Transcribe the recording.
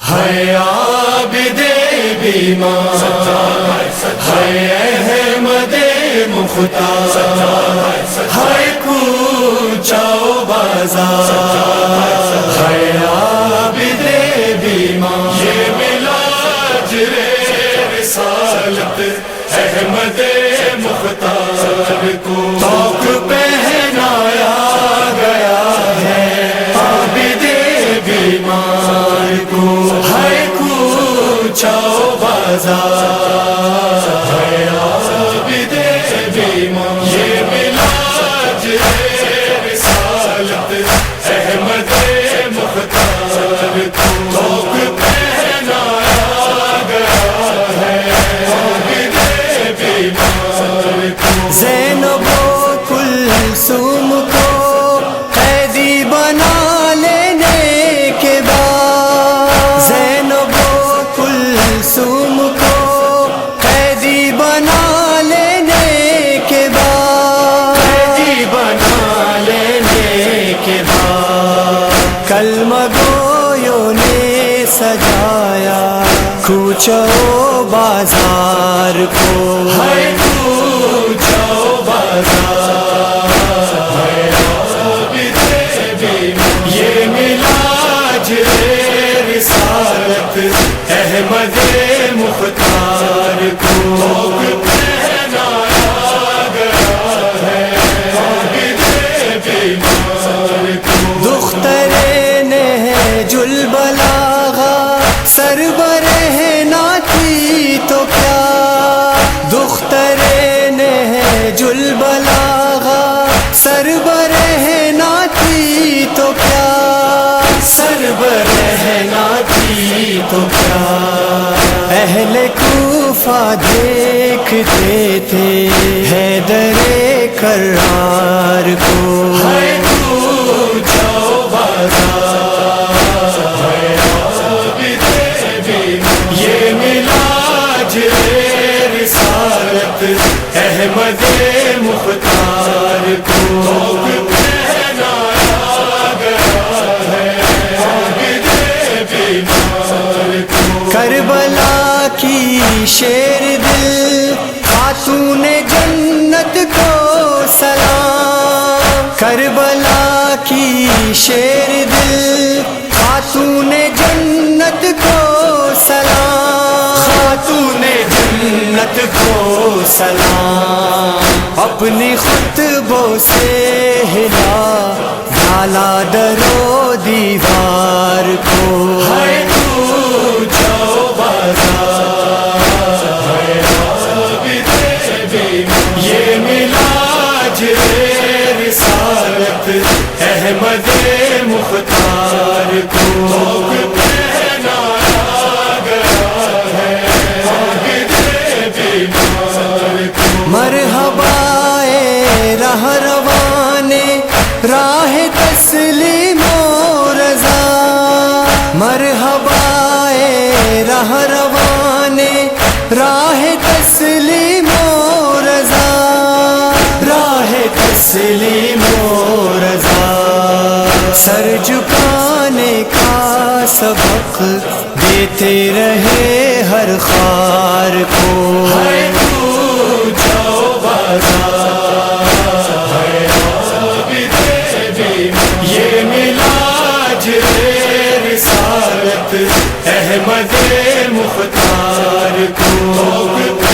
ہے عابد بیمار، ہے احمد مختار، ہے کوچہ و بازار، ہے عابد بیمار، یہ ملاج رسالت احمد مختار کو توق پہنایا گیا ہے، عابد بیمار کو ہے کوچہ و بازار، ہے عابد بیمار، یہ ملاج رسالت احمد مختار کو توق پہنایا گیا ہے، عابد بیمار کو زینب و کلثوم کو قیدی بنا لینے کے بعد، زینب و کلثوم کو قیدی بنا لینے کے بعد، قیدی بنا لینے کے بعد، کلمہ گویوں نے سجایا کوچہ و بازار کو، ہے کوچہ و بازار، ہے عابد بیمار، یہ ملاج رسالت احمد مختار کو توق پہنایا گیا ہے، عابد بیمار کو دختر نہج البلاغہ سربرہنا تھی تو کیا، دختر نہج البلاغہ سربرہنا تھی تو کیا، سربرہنا تھی تو کیا، اہل کوفہ دیکھتے تھے حیدر کرار کو، ہے کوچہ و بازار، ہے عابد بیمار، یہ ملاج رسالت احمد مختار کو توق پہنایا گیا ہے، عابد بیمار کو کربلا کی شیر دل خاتون جنت کو سلام، کربلا کی شیر دل خاتون جنت کو سلام، خاتون جنت کو سلام، اپنی خطبوں سے ہلا ڈالا در و دیوار کو، ہے کوچہ و بازار، ہے عابد بیمار، یہ ملاج رسالت احمد مختار کو توق پہنایا گیا ہے، عابد بیمار کو مرحبا اے راہ روانے راہ تسلیم و رضا، مرحبا اے راہ روانے راہ تسلیم و رضا، راہ تسلیم و رضا، سر جھکانے کا سبق دیتے رہے ہر خار کو، ہے کوچہ و بازار، ہے عابد بیمار، یہ ملاج رسالت احمد مختار کو توق